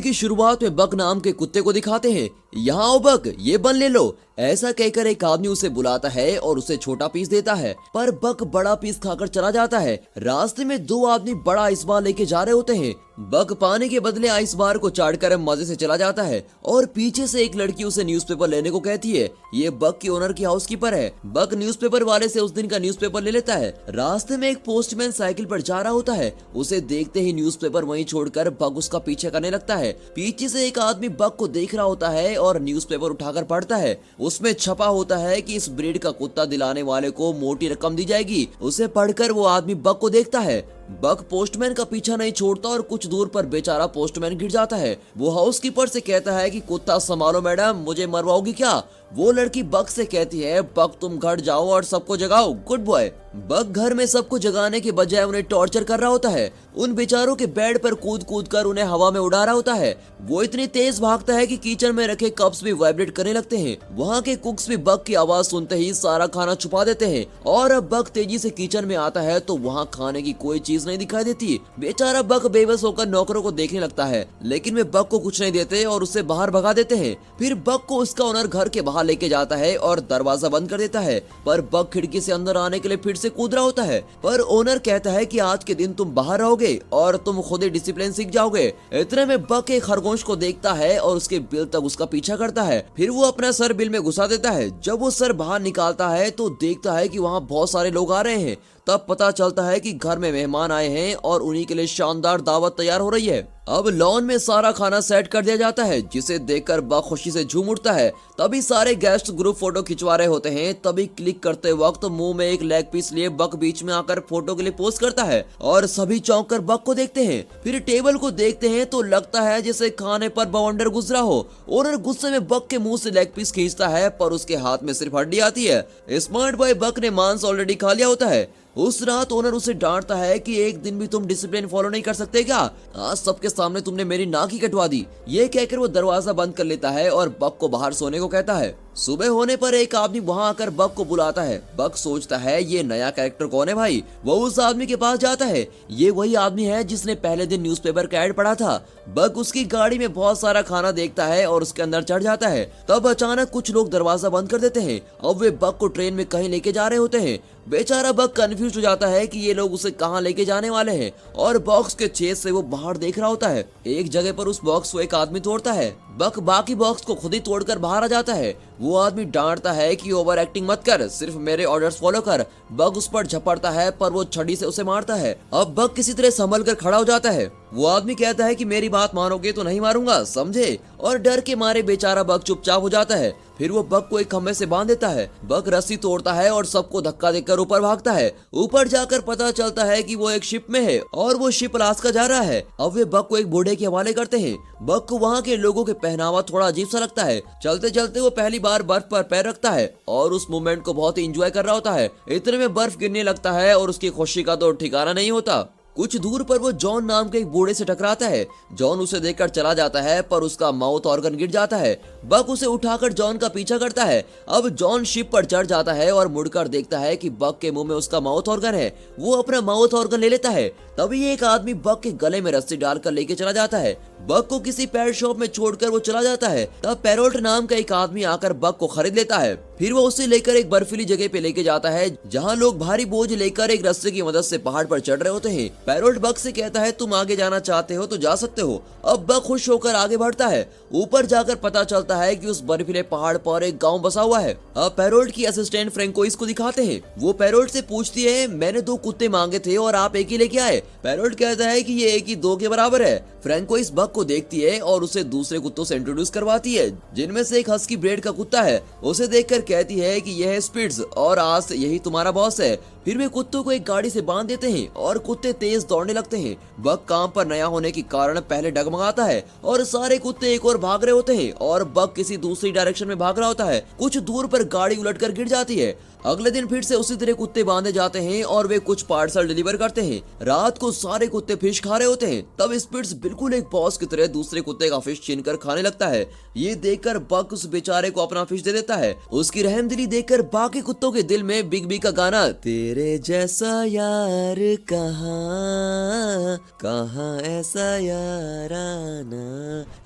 की शुरुआत में बक नाम के कुत्ते को दिखाते हैं। यहाँ आओ बक, ये बन ले लो। ऐसा कहकर एक आदमी उसे बुलाता है और उसे छोटा पीस देता है, पर बक बड़ा पीस खाकर चला जाता है। रास्ते में दो आदमी बड़ा आइस बार लेके जा रहे होते हैं। बक पाने के बदले आइस बार को चाटकर मजे से चला जाता है और पीछे से एक लड़की उसे न्यूज़पेपर लेने को कहती है। ये बक की ओनर की हाउसकीपर है। बक न्यूज़पेपर वाले से उस दिन का न्यूज़पेपर ले लेता है। रास्ते में एक पोस्टमैन साइकिल पर जा रहा होता है। उसे देखते ही न्यूज़पेपर वहीं छोड़कर बक उसका पीछे करने लगता है। पीछे से एक आदमी बक को देख रहा होता है और न्यूज़पेपर उठाकर पढ़ता है। उसमें छपा होता है कि इस ब्रीड का कुत्ता दिलाने वाले को मोटी रकम दी जाएगी। उसे पढ़कर वो आदमी बक को देखता है। बक पोस्टमैन का पीछा नहीं छोड़ता और कुछ दूर पर बेचारा पोस्टमैन गिर जाता है। वो हाउसकीपर से कहता है कि कुत्ता संभालो मैडम, मुझे मरवाओगी क्या? वो लड़की बक से कहती है, बक तुम घर जाओ और सबको जगाओ, गुड बॉय। बक घर में सबको जगाने के बजाय उन्हें टॉर्चर कर रहा होता है। उन बेचारों के बेड पर कूद कूद कर उन्हें हवा में उड़ा रहा होता है। वो इतनी तेज भागता है कि किचन में रखे कप्स भी वाइब्रेट करने लगते हैं। वहाँ के कुक्स भी बक की आवाज सुनते ही सारा खाना छुपा देते हैं और अब बक तेजी से किचन में आता है तो वहाँ खाने की कोई चीज नहीं दिखाई देती। बेचारा बक बेबस होकर नौकरों को देखने लगता है, लेकिन वे बक को कुछ नहीं देते और उसे बाहर भगा देते हैं। फिर बक को उसका ओनर घर के बाहर लेके जाता है और दरवाजा बंद कर देता है, पर बक खिड़की से अंदर आने के लिए फिर से कूद रहा होता है। पर ओनर कहता है कि आज के दिन तुम बाहर रहोगे और तुम खुद ही डिसिप्लिन सीख जाओगे। इतने में बक एक खरगोश को देखता है और उसके बिल तक उसका पीछा करता है। फिर वो अपना सर बिल में घुसा देता है। जब वो सर बाहर निकालता है तो देखता है कि वहाँ बहुत सारे लोग आ रहे हैं। तब पता चलता है कि घर में मेहमान आए हैं और उन्हीं के लिए शानदार दावत तैयार हो रही है। अब लॉन में सारा खाना सेट कर दिया जाता है, जिसे देखकर बक खुशी से झूम उठता है। तभी सारे गेस्ट ग्रुप फोटो खिंचवा रहे होते हैं। तभी क्लिक करते वक्त मुंह में एक लेग पीस लिए बक बीच में आकर फोटो के लिए पोज करता है और सभी चौंक कर बक को देखते हैं। फिर टेबल को देखते हैं तो लगता है जैसे खाने पर बवंडर गुजरा हो। ओनर गुस्से में बक के मुंह से लेग पीस खींचता है, पर उसके हाथ में सिर्फ हड्डी आती है। स्मार्ट बॉय बक ने मांस ऑलरेडी खा लिया होता है। उस रात ओनर उसे डांटता है कि एक दिन भी तुम डिसिप्लिन फॉलो नहीं कर सकते क्या? आज सबके सामने तुमने मेरी नाक ही कटवा दी। ये कहकर वो दरवाजा बंद कर लेता है और बक को बाहर सोने को कहता है। सुबह होने पर एक आदमी वहां आकर बक को बुलाता है। बक सोचता है ये नया कैरेक्टर कौन है भाई। वो उस आदमी के पास जाता है। ये वही आदमी है जिसने पहले दिन न्यूज़पेपर का ऐड पढ़ा था। बक उसकी गाड़ी में बहुत सारा खाना देखता है और उसके अंदर चढ़ जाता है। तब अचानक कुछ लोग दरवाजा बंद कर देते हैं। अब वे बक को ट्रेन में कहीं लेके जा रहे होते हैं। बेचारा बक कंफ्यूज हो जाता है कि ये लोग उसे कहाँ लेके जाने वाले हैं और बॉक्स के छेद से वो बाहर देख रहा होता है। एक जगह पर उस बॉक्स को एक आदमी तोड़ता है। बक बाकी बॉक्स को खुद ही तोड़कर बाहर आ जाता है। वो आदमी डांटता है कि ओवर एक्टिंग मत कर, सिर्फ मेरे ऑर्डर्स फॉलो कर। बक उस पर झपड़ता है पर वो छड़ी से उसे मारता है। अब बक किसी तरह संभल कर खड़ा हो जाता है। वो आदमी कहता है कि मेरी बात मानोगे तो नहीं मारूंगा, समझे? और डर के मारे बेचारा बक चुपचाप हो जाता है। फिर वो बक को एक खंभे से बांध देता है। बक रस्सी तोड़ता है और सबको धक्का देकर ऊपर भागता है। ऊपर जाकर पता चलता है कि वो एक शिप में है और वो शिप अलास्का जा रहा है। अब वे बक को एक बूढ़े के हवाले करते हैं। बक को वहाँ के लोगों के पहनावा थोड़ा अजीब सा लगता है। चलते चलते वो पहली बार बर्फ पर पैर रखता है और उस मोमेंट को बहुत ही एंजॉय कर रहा होता है। इतने में बर्फ गिरने लगता है और उसकी खुशी का तो ठिकाना नहीं होता। कुछ दूर पर वो जॉन नाम के एक बूढ़े से टकराता है। जॉन उसे देखकर चला जाता है पर उसका माउथ ऑर्गन गिर जाता है। बक उसे उठाकर जॉन का पीछा करता है। अब जॉन शिप पर चढ़ जाता है और मुड़कर देखता है कि बक के मुंह में उसका माउथ ऑर्गन है। वो अपना माउथ ऑर्गन ले लेता है। तभी एक आदमी बक के गले में रस्सी डालकर लेके चला जाता है। बक को किसी पेट शॉप में छोड़कर वो चला जाता है। तब पैरोल्ट नाम का एक आदमी आकर बक को खरीद लेता है। फिर वो उसे लेकर एक बर्फीली जगह पे लेके जाता है, जहाँ लोग भारी बोझ लेकर एक रस्से की मदद से पहाड़ पर चढ़ रहे होते हैं। पैरोल्ट बक से कहता है तुम आगे जाना चाहते हो तो जा सकते हो। अब बक खुश होकर आगे बढ़ता है। ऊपर जाकर पता चलता है कि उस बर्फीले पहाड़ पर एक गांव बसा हुआ है। अब पैरोल्ट की असिस्टेंट फ्रेंकोइस को दिखाते हैं। वो पैरोल्ट से पूछती है मैंने 2 कुत्ते मांगे थे और आप एक ही लेके आए। पैरोल्ट कहता है कि ये एक ही 2 के बराबर है। फ्रेंकोइस बक को देखती है और उसे दूसरे कुत्तों से इंट्रोड्यूस करवाती है, जिनमें से एक हस्की ब्रीड का कुत्ता है। उसे देखकर कहती है कि यह है स्पिट्स और आज से यही तुम्हारा बॉस है। फिर वे कुत्तों को एक गाड़ी से बांध देते हैं और कुत्ते तेज दौड़ने लगते हैं। बक काम पर नया होने के कारण पहले डगमगाता है और सारे कुत्ते एक और भाग रहे होते हैं और बक किसी दूसरी डायरेक्शन में भाग रहा होता है। कुछ दूर पर गाड़ी उलटकर गिर जाती है। अगले दिन फिर से उसी तरह कुत्ते बांधे जाते हैं और वे कुछ पार्सल डिलीवर करते हैं। रात को सारे कुत्ते फिश खा रहे होते हैं। तब स्पिट्स बिल्कुल एक बॉस बॉस की तरह दूसरे कुत्ते का फिश छीनकर खाने लगता है। ये देखकर बक उस बेचारे को अपना फिश दे देता है। उसकी रहमदिली देखकर बाकी कुत्तों के दिल में बिग बी का गाना तेरे जैसा यार कहाँ कहाँ ऐसा याराना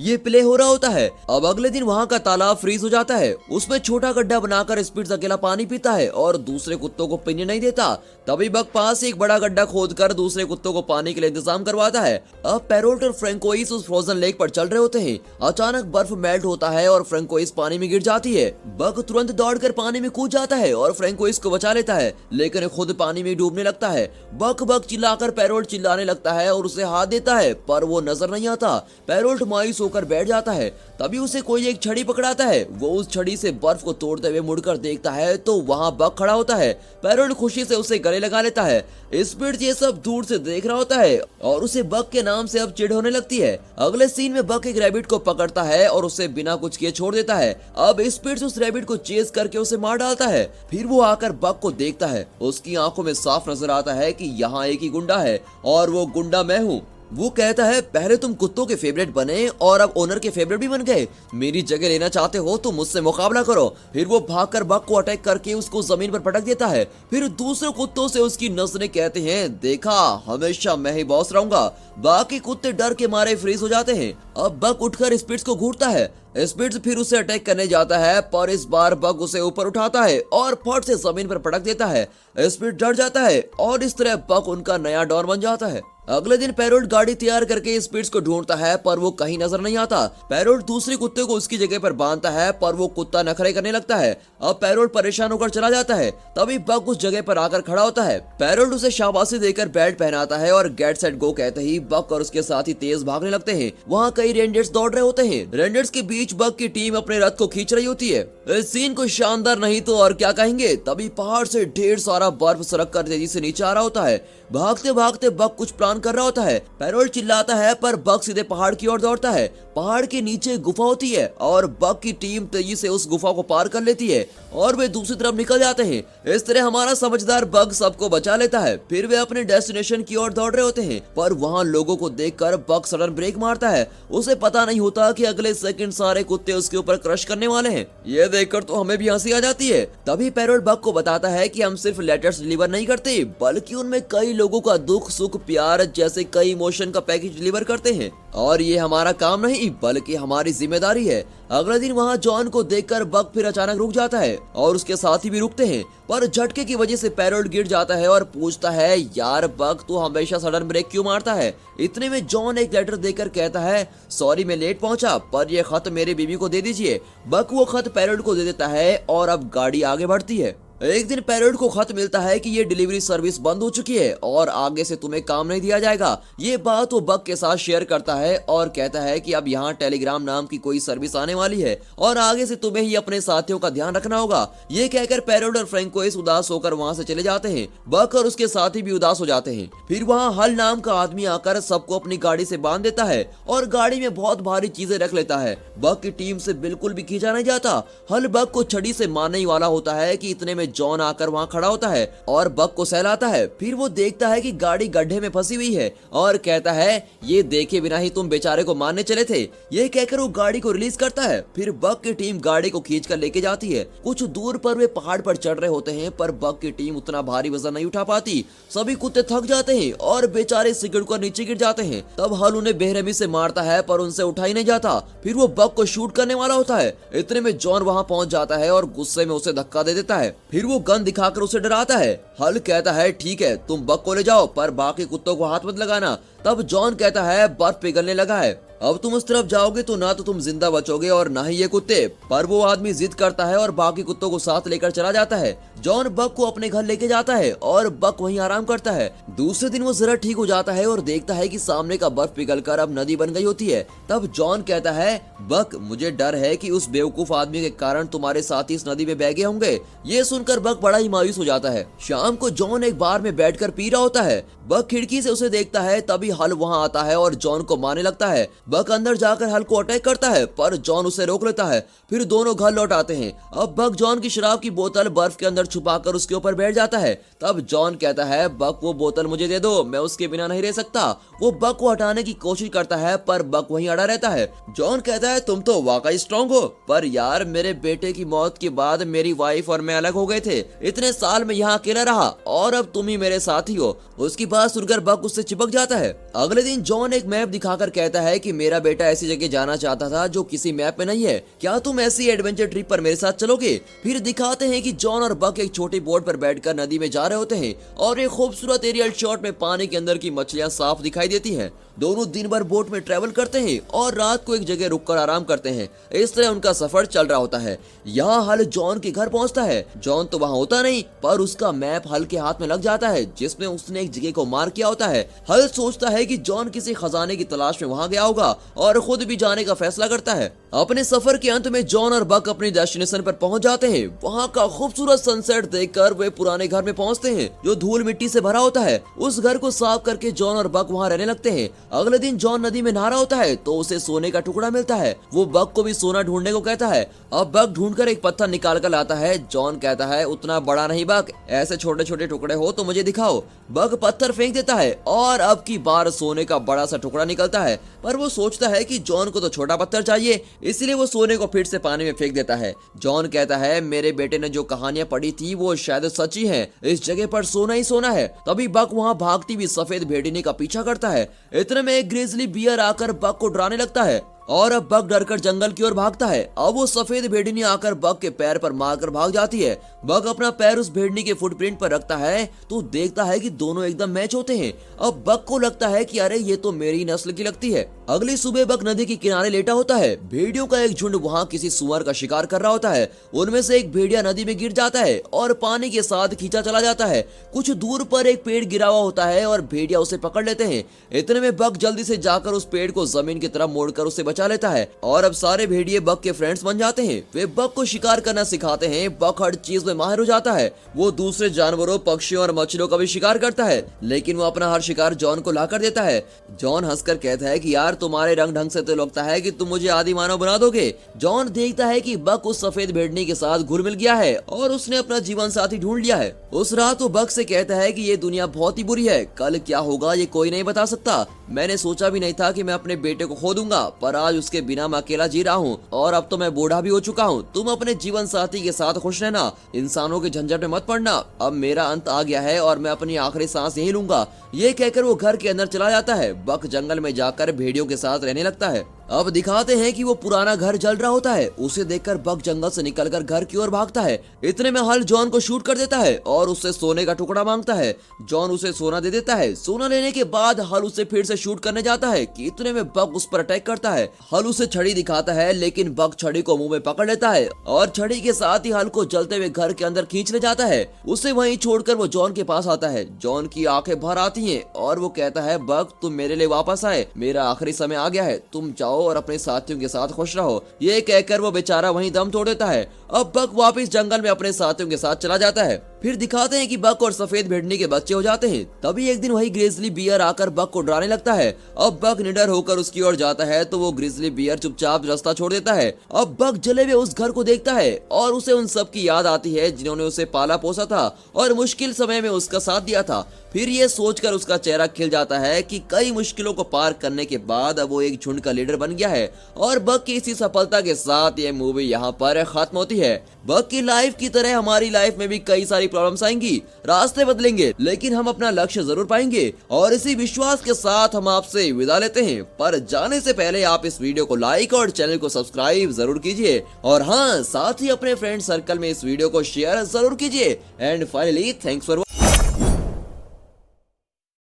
ये प्ले हो रहा होता है। अब अगले दिन वहाँ का तालाब फ्रीज हो जाता है। उसमें छोटा गड्ढा बनाकर स्पिट्स अकेला पानी पीता है और दूसरे कुत्तों को पीने नहीं देता। तभी बक पास एक बड़ा गड्ढा खोदकर दूसरे कुत्तों को पानी के लिए इंतजाम करवाता है। अब पैरोट और फ्रैंकोइस उस फ्रोजन लेक पर चल रहे होते हैं। अचानक बर्फ मेल्ट होता है और फ्रैंकोइस पानी में गिर जाती है। बक तुरंत दौड़कर पानी में कूद जाता है और फ्रैंकोइस को बचा लेता है, लेकिन खुद पानी में डूबने लगता है। बक बक चिल्लाकर पैरोट चिल्लाने लगता है और उसे हाथ देता है, पर वो नजर नहीं आता। पैरोट मायूस होकर बैठ जाता है। तभी उसे कोई एक छड़ी पकड़ाता है। वो उस छड़ी से बर्फ को तोड़ते हुए मुड़कर देखता है तो वहाँ बक खड़ा होता है। पैरोट खुशी से उसे गले लगा लेता है। स्पिट्स ये सब दूर से देख रहा होता है और उसे बक के नाम से अब चिढ़ होने लगती है। अगले सीन में बक एक रैबिट को पकड़ता है और उसे बिना कुछ किए छोड़ देता है। अब स्पिट्स उस रैबिट को चेस करके उसे मार डालता है। फिर वो आकर बक को देखता है। उसकी आंखों में साफ नजर आता है कि यहाँ एक ही गुंडा है और वो गुंडा मैं हूँ। वो कहता है पहले तुम कुत्तों के फेवरेट बने और अब ओनर के फेवरेट भी बन गए। मेरी जगह लेना चाहते हो तो मुझसे मुकाबला करो। फिर वो भागकर बक को अटैक करके उसको जमीन पर पटक देता है। फिर दूसरे कुत्तों से उसकी नस्लें कहते हैं देखा हमेशा मैं ही बॉस रहूंगा। बाकी कुत्ते डर के मारे फ्रीज हो जाते हैं। अब बक उठकर स्पिट्स को घूरता है। स्पिट्स फिर उसे अटैक करने जाता है, पर इस बार बक उसे ऊपर उठाता है और फट से जमीन पर पटक देता है। स्पिट्स डर जाता है और इस तरह बक उनका नया डॉन बन जाता है। अगले दिन पैरोट गाड़ी तैयार करके स्पिट्स को ढूंढता है, पर वो कहीं नजर नहीं आता। पैरोट दूसरे कुत्ते को उसकी जगह पर बांधता है, पर वो कुत्ता नखरे करने लगता है। अब पैरोट परेशान होकर चला जाता है। तभी बक उस जगह पर आकर खड़ा होता है। पैरोट उसे शाबाशी देकर बेल्ट पहनाता है और गेट सेट गो कहते ही बक और उसके साथी तेज भागने लगते हैं। वहाँ कई रेंजर्स दौड़ रहे होते हैं। रेंजर्स के बीच बक की टीम अपने रथ को खींच रही होती है। इस सीन को शानदार नहीं तो और क्या कहेंगे। तभी पहाड़ से ढेर सारा बर्फ सरक कर तेजी से नीचे आ रहा होता है। भागते भागते बक कुछ प्लान कर रहा होता है। पैरोट चिल्लाता है, पर बक सीधे पहाड़ की ओर दौड़ता है। पहाड़ के नीचे गुफा होती है और बक की टीम तेजी से उस गुफा को पार कर लेती है और वे दूसरी तरफ निकल जाते हैं। इस तरह हमारा समझदार बक सबको बचा लेता है। फिर वे अपने डेस्टिनेशन की ओर दौड़ रहे होते हैं, पर वहाँ लोगों को देखकर बक सडन ब्रेक मारता है। उसे पता नहीं होता कि अगले सेकंड सारे कुत्ते उसके ऊपर क्रश करने वाले हैं। ये देखकर तो हमें भी हंसी आ जाती है। तभी पैरोट बक को बताता है कि हम सिर्फ लेटर्स डिलीवर नहीं करते, बल्कि उनमें कई लोगों का दुख सुख प्यार जैसे कई इमोशन का पैकेज डिलीवर करते हैं और ये हमारा काम नहीं बल्कि हमारी जिम्मेदारी है। अगले दिन वहाँ जॉन को देखकर बक फिर अचानक रुक जाता है और उसके साथी भी रुकते हैं, पर झटके की वजह से पैरोट गिर जाता है और पूछता है यार बक तू हमेशा सडन ब्रेक क्यों मारता है। इतने में जॉन एक लेटर देकर कहता है सॉरी मैं लेट पहुंचा, पर ये खत मेरी बीवी को दे दीजिए। बक वो खत पैरोट को दे देता है और अब गाड़ी आगे बढ़ती है। एक दिन पैरोट को खत मिलता है कि ये डिलीवरी सर्विस बंद हो चुकी है और आगे से तुम्हें काम नहीं दिया जाएगा। ये बात वो बक के साथ शेयर करता है और कहता है कि अब यहाँ टेलीग्राम नाम की कोई सर्विस आने वाली है और आगे से तुम्हें ही अपने साथियों का ध्यान रखना होगा। ये कहकर पैरोट और फ्रैंकोइस उदास होकर वहाँ से चले जाते हैं। बक और उसके साथी भी उदास हो जाते हैं। फिर वहाँ हल नाम का आदमी आकर सबको अपनी गाड़ी से बांध देता है और गाड़ी में बहुत भारी चीजें रख लेता है। बक की टीम से बिल्कुल भी खींचा नहीं जाता। हल बक को छड़ी से मारने ही वाला होता है कि इतने में जॉन आकर वहाँ खड़ा होता है और बक को सहलाता है। फिर वो देखता है कि गाड़ी गड्ढे में फंसी हुई है और कहता है ये देखे बिना ही तुम बेचारे को मारने चले थे। ये कहकर वो गाड़ी को रिलीज करता है। फिर बक की टीम गाड़ी को खींचकर लेके जाती है। कुछ दूर पर वे पहाड़ पर चढ़ रहे होते हैं, पर बक की टीम उतना भारी वजन नहीं उठा पाती। सभी कुत्ते थक जाते हैं और बेचारे सिगड़ कर नीचे गिर जाते हैं। तब हल उन्हें बेरहमी से मारता है, पर उनसे उठा ही नहीं जाता। फिर वो बक को शूट करने वाला होता है। इतने में जॉन वहाँ पहुंच जाता है और गुस्से में उसे धक्का दे देता है। फिर वो गन दिखाकर उसे डराता है। हल कहता है ठीक है तुम बक को ले जाओ, पर बाकी कुत्तों को हाथ मत लगाना। तब जॉन कहता है बर्फ पिघलने लगा है, अब तुम उस तरफ जाओगे तो ना तो तुम जिंदा बचोगे और ना ही ये कुत्ते। पर वो आदमी जिद करता है और बाकी कुत्तों को साथ लेकर चला जाता है। जॉन बक को अपने घर लेके जाता है और बक वहीं आराम करता है। दूसरे दिन वो जरा ठीक हो जाता है और देखता है कि सामने का बर्फ पिघलकर अब नदी बन गई होती है। तब जॉन कहता है बक मुझे डर है कि उस बेवकूफ आदमी के कारण तुम्हारे साथी इस नदी में बह गए होंगे। ये सुनकर बक बड़ा ही मायूस हो जाता है। शाम को जॉन एक बार में बैठकर पी रहा होता है। बक खिड़की से उसे देखता है। तभी हल वहाँ आता है और जॉन को मारने लगता है। बक अंदर जाकर हल को अटैक करता है, पर जॉन उसे रोक लेता है। फिर दोनों घर लौट आते हैं। अब बक जॉन की शराब की बोतल बर्फ के अंदर छुपाकर उसके ऊपर बैठ जाता है। तब जॉन कहता है, बक वो बोतल मुझे दे दो, मैं उसके बिना नहीं रह सकता। वो बक को हटाने की कोशिश करता है, पर बक वहीं अड़ा रहता है। जॉन कहता है, तुम तो वाकई स्ट्रांग हो, पर यार मेरे बेटे की मौत के बाद मेरी वाइफ और मैं अलग हो गए थे। इतने साल में यहाँ अकेला रहा और अब तुम ही मेरे साथी हो। उसकी बात सुनकर बक उससे चिपक जाता है। अगले दिन जॉन एक मैप दिखाकर कहता है कि मेरा बेटा ऐसी जगह जाना चाहता था जो किसी मैप में नहीं है, क्या तुम ऐसी एडवेंचर ट्रिप पर मेरे साथ चलोगे? फिर दिखाते हैं कि जॉन और बक एक छोटी बोट पर बैठकर नदी में जा रहे होते हैं और एक खूबसूरत एरियल शॉट में पानी के अंदर की मछलियां साफ दिखाई देती हैं। दोनों दिन भर बोट में ट्रेवल करते हैं और रात को एक जगह रुककर आराम करते हैं। इस तरह उनका सफर चल रहा होता है। यहाँ हल जॉन के घर पहुँचता है। जॉन तो वहाँ होता नहीं, पर उसका मैप हल के हाथ में लग जाता है जिसमें उसने एक जगह को मार्क किया होता है। हल सोचता है कि जॉन किसी खजाने की तलाश में वहाँ गया होगा और खुद भी जाने का फैसला करता है। अपने सफर के अंत में जॉन और बक अपनी डेस्टिनेशन पर पहुंच जाते हैं। वहाँ का खूबसूरत सनसेट देखकर वे पुराने घर में पहुंचते हैं जो धूल मिट्टी से भरा होता है। उस घर को साफ करके जॉन और बक वहाँ रहने लगते हैं। अगले दिन जॉन नदी में नहा रहा होता है तो उसे सोने का टुकड़ा मिलता है। वो बक को भी सोना ढूंढने को कहता है। अब बक ढूंढकर एक पत्थर निकाल कर लाता है। जॉन कहता है, उतना बड़ा नहीं बक, ऐसे छोटे छोटे टुकड़े हो तो मुझे दिखाओ। बक पत्थर फेंक देता है और अब की बार सोने का बड़ा सा टुकड़ा निकलता है, पर वो सोचता है कि जॉन को तो छोटा पत्थर चाहिए, इसलिए वो सोने को फिर से पानी में फेंक देता है। जॉन कहता है, मेरे बेटे ने जो कहानियां पढ़ी थी वो शायद सच्ची हैं, इस जगह पर सोना ही सोना है। तभी बक वहाँ भागती हुई सफेद भेड़िनी का पीछा करता है। इतने में एक ग्रिजली बियर आकर बक को डराने लगता है और अब बक डरकर जंगल की ओर भागता है। अब वो सफेद भेड़िनी आकर बक के पैर पर मारकर भाग जाती है। बक अपना पैर उस भेड़िनी के फुटप्रिंट पर रखता है तो देखता है कि दोनों एकदम मैच होते हैं। अब बक को लगता है कि अरे ये तो मेरी नस्ल की लगती है। अगली सुबह बक नदी के किनारे लेटा होता है। भेड़ियों का एक झुंड वहाँ किसी सुअर का शिकार कर रहा होता है। उनमें से एक भेड़िया नदी में गिर जाता है और पानी के साथ खींचा चला जाता है। कुछ दूर पर एक पेड़ गिरा हुआ होता है और भेड़िया उसे पकड़ लेते हैं। इतने में बक जल्दी से जाकर उस पेड़ को जमीन की तरफ मोड़कर उसे बचा लेता है और अब सारे भेड़िए बक के फ्रेंड्स बन जाते हैं। वे बक को शिकार करना सिखाते हैं। बक हर चीज में माहिर हो जाता है। वो दूसरे जानवरों, पक्षियों और मछलियों का भी शिकार करता है, लेकिन वो अपना हर शिकार जॉन को लाकर देता है। जॉन हंसकर कहता है कि यार तुम्हारे रंग ढंग से तो लगता है कि तुम मुझे आदि मानव बना दोगे। जॉन देखता है कि बक उस सफेद भेड़नी के साथ घुल मिल गया है और उसने अपना जीवन साथी ढूंढ लिया है। उस रात वो बक से कहता है कि ये दुनिया बहुत ही बुरी है, कल क्या होगा ये कोई नहीं बता सकता। मैंने सोचा भी नहीं था कि मैं अपने बेटे को खो दूंगा, पर आज उसके बिना मैं अकेला जी रहा हूँ और अब तो मैं बूढ़ा भी हो चुका हूँ। तुम अपने जीवन साथी के साथ खुश रहना, इंसानों के झंझट में मत पड़ना। अब मेरा अंत आ गया है और मैं अपनी आखिरी सांस यही लूंगा। ये कहकर वो घर के अंदर चला जाता है। बक जंगल में जाकर भेड़ियों के साथ रहने लगता है। अब दिखाते हैं कि वो पुराना घर जल रहा होता है। उसे देखकर बक जंगल से निकलकर घर की ओर भागता है। इतने में हल जॉन को शूट कर देता है और उससे सोने का टुकड़ा मांगता है। जॉन उसे सोना दे देता है। सोना लेने के बाद हल उसे फिर से शूट करने जाता है कि इतने में बक उस पर अटैक करता है। हल उसे छड़ी दिखाता है, लेकिन बक छड़ी को मुंह में पकड़ लेता है और छड़ी के साथ ही हल को जलते हुए घर के अंदर खींच ले जाता है। उसे वहीं छोड़कर वो जॉन के पास आता है। जॉन की आंखें भर आती हैं और वो कहता है, बक तुम मेरे लिए वापस आए, मेरा आखिरी समय आ गया है, तुम जाओ और अपने साथियों के साथ खुश रहो। ये कहकर वो बेचारा वहीं दम तोड़ देता है। अब बक वापस जंगल में अपने साथियों के साथ चला जाता है। फिर दिखाते हैं कि बक और सफेद भेड़नी के बच्चे हो जाते हैं। तभी एक दिन वही ग्रिजली बियर आकर बक को डराने लगता है। अब बक निडर होकर उसकी ओर जाता है तो वो ग्रिजली बियर चुपचाप रास्ता छोड़ देता है। अब बक जले हुए उस घर को देखता है और उसे उन सब की याद आती है जिन्होंने उसे पाला पोसा था और मुश्किल समय में उसका साथ दिया था। फिर ये सोचकर उसका चेहरा खिल जाता है कि कई मुश्किलों को पार करने के बाद अब वो एक झुंड का लीडर बन गया है। और बक की इसी सफलता के साथ ये मूवी यहाँ पर खत्म होती है। बक की लाइफ की तरह हमारी लाइफ में भी कई सारी प्रॉब्लम्स आएंगी, रास्ते बदलेंगे, लेकिन हम अपना लक्ष्य जरूर पाएंगे। और इसी विश्वास के साथ हम आपसे विदा लेते हैं, पर जाने से पहले आप इस वीडियो को लाइक और चैनल को सब्सक्राइब जरूर कीजिए और हाँ, साथ ही अपने फ्रेंड सर्कल में इस वीडियो को शेयर जरूर कीजिए। And finally thanks for